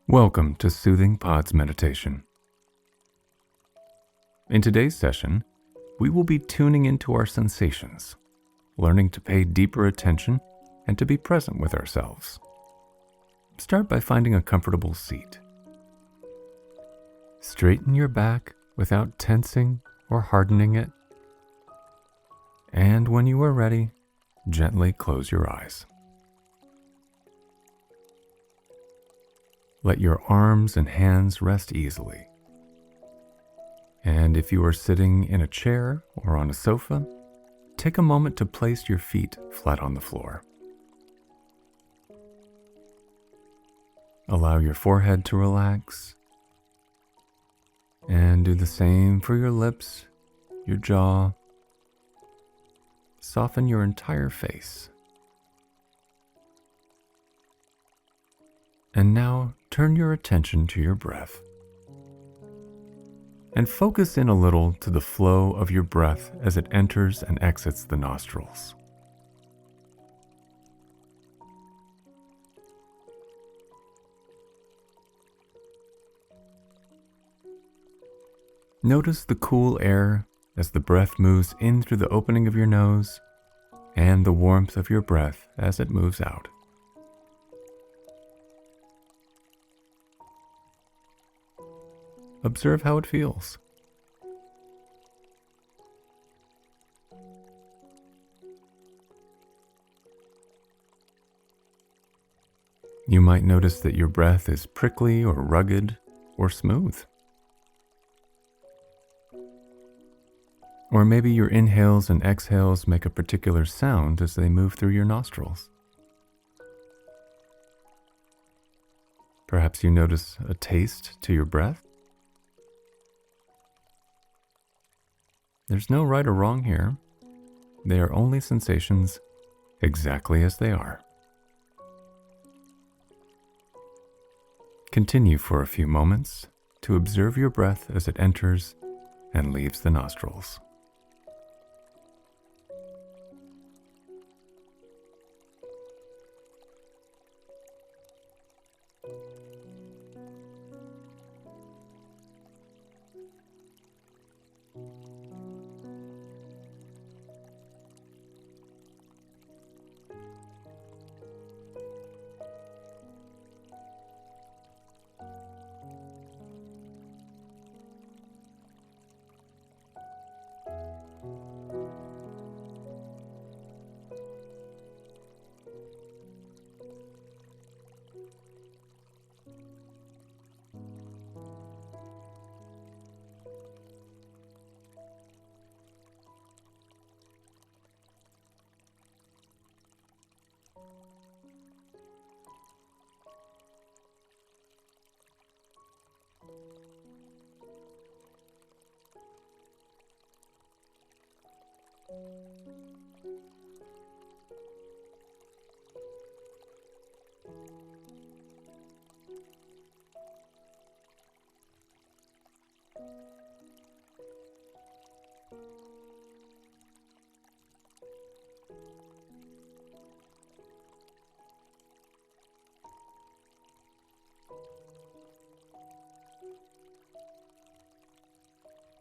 Welcome to Soothing Pods Meditation. In today's session, we will be tuning into our sensations, learning to pay deeper attention and to be present with ourselves. Start by finding a comfortable seat. Straighten your back without tensing or hardening it. And when you are ready, gently close your eyes. Let your arms and hands rest easily. And if you are sitting in a chair or on a sofa, take a moment to place your feet flat on the floor. Allow your forehead to relax, and do the same for your lips, your jaw. Soften your entire face. And now turn your attention to your breath. And focus in a little to the flow of your breath as it enters and exits the nostrils. Notice the cool air as the breath moves in through the opening of your nose, and the warmth of your breath as it moves out. Observe how it feels. You might notice that your breath is prickly or rugged or smooth. Or maybe your inhales and exhales make a particular sound as they move through your nostrils. Perhaps you notice a taste to your breath. There's no right or wrong here. They are only sensations exactly as they are. Continue for a few moments to observe your breath as it enters and leaves the nostrils.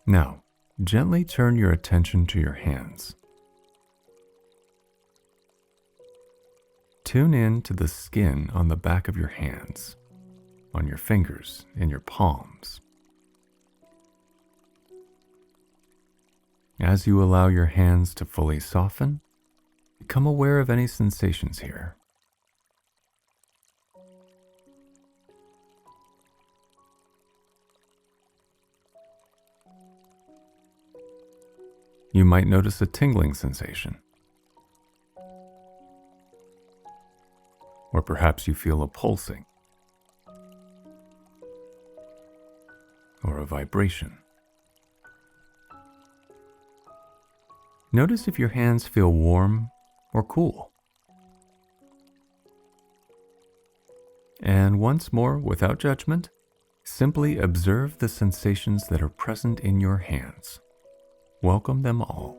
Now, gently turn your attention to your hands. Tune in to the skin on the back of your hands, on your fingers, in your palms. As you allow your hands to fully soften, become aware of any sensations here. You might notice a tingling sensation. Or perhaps you feel a pulsing or a vibration. Notice if your hands feel warm or cool. And once more, without judgment, simply observe the sensations that are present in your hands. Welcome them all.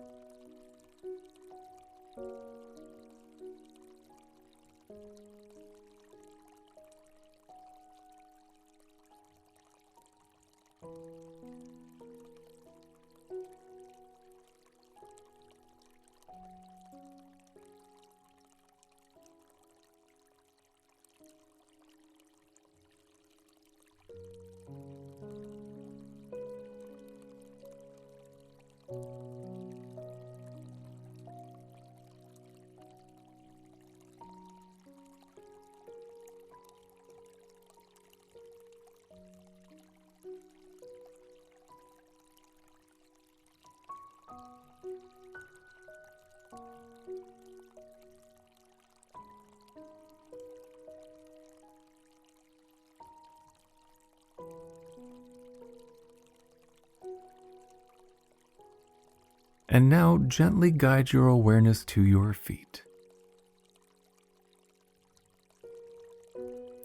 And now gently guide your awareness to your feet.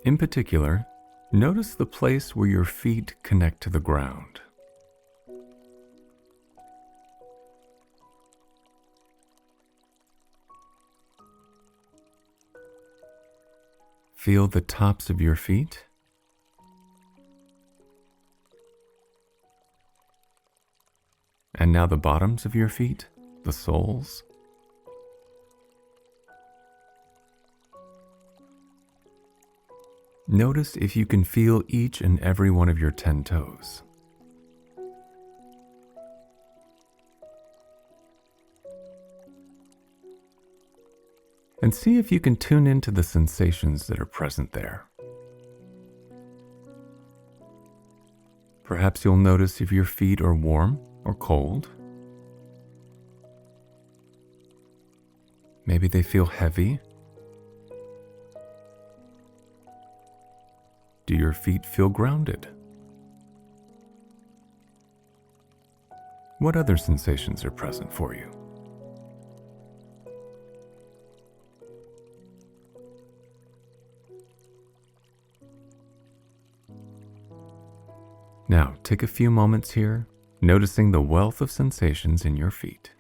In particular, notice the place where your feet connect to the ground. Feel the tops of your feet. And now the bottoms of your feet, the soles. Notice if you can feel each and every one of your 10 toes. And see if you can tune into the sensations that are present there. Perhaps you'll notice if your feet are warm or cold. Maybe they feel heavy. Do your feet feel grounded? What other sensations are present for you? Now, take a few moments here, noticing the wealth of sensations in your feet.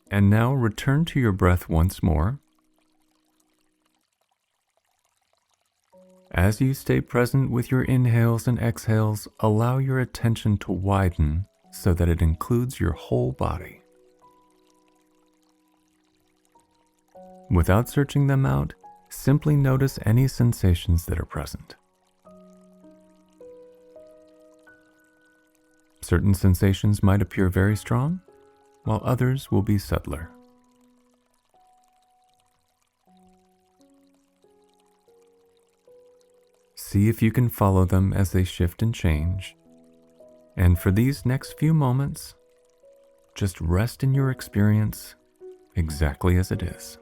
And now return to your breath once more. As you stay present with your inhales and exhales, allow your attention to widen so that it includes your whole body. Without searching them out, simply notice any sensations that are present. Certain sensations might appear very strong, while others will be subtler. See if you can follow them as they shift and change. And for these next few moments, just rest in your experience exactly as it is.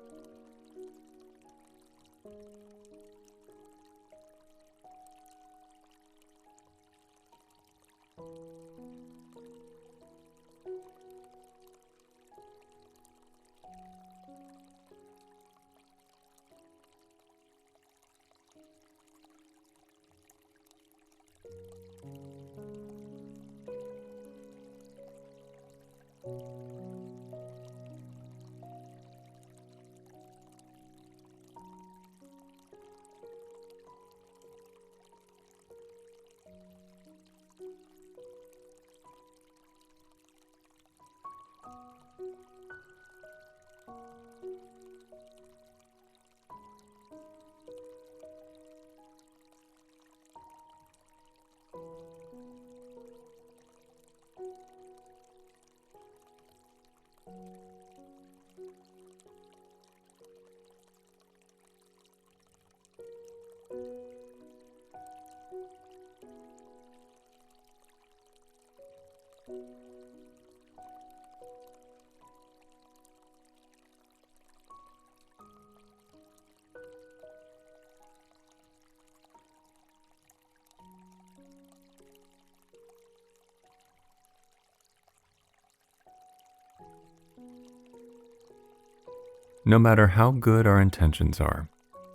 No matter how good our intentions are,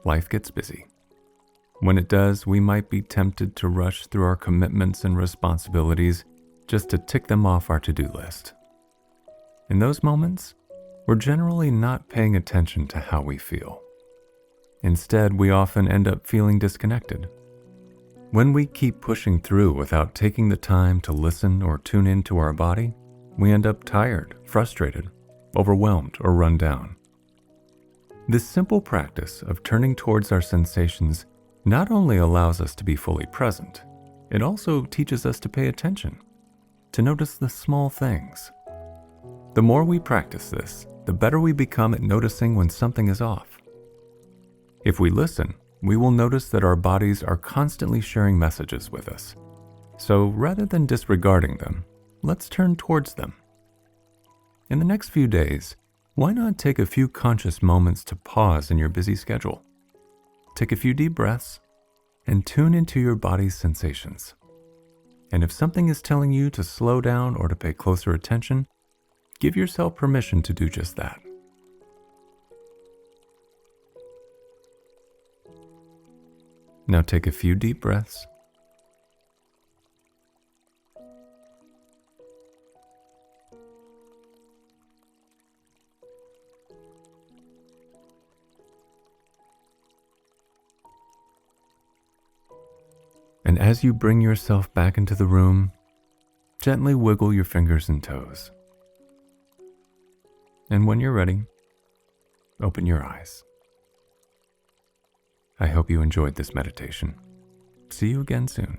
life gets busy. When it does, we might be tempted to rush through our commitments and responsibilities just to tick them off our to-do list. In those moments, we're generally not paying attention to how we feel. Instead, we often end up feeling disconnected. When we keep pushing through without taking the time to listen or tune into our body, we end up tired, frustrated, overwhelmed, or run down. This simple practice of turning towards our sensations not only allows us to be fully present, it also teaches us to pay attention, to notice the small things. The more we practice this, the better we become at noticing when something is off. If we listen, we will notice that our bodies are constantly sharing messages with us. So rather than disregarding them, let's turn towards them. In the next few days, why not take a few conscious moments to pause in your busy schedule? Take a few deep breaths and tune into your body's sensations. And if something is telling you to slow down or to pay closer attention, give yourself permission to do just that. Now take a few deep breaths. And as you bring yourself back into the room, gently wiggle your fingers and toes. And when you're ready, open your eyes. I hope you enjoyed this meditation. See you again soon.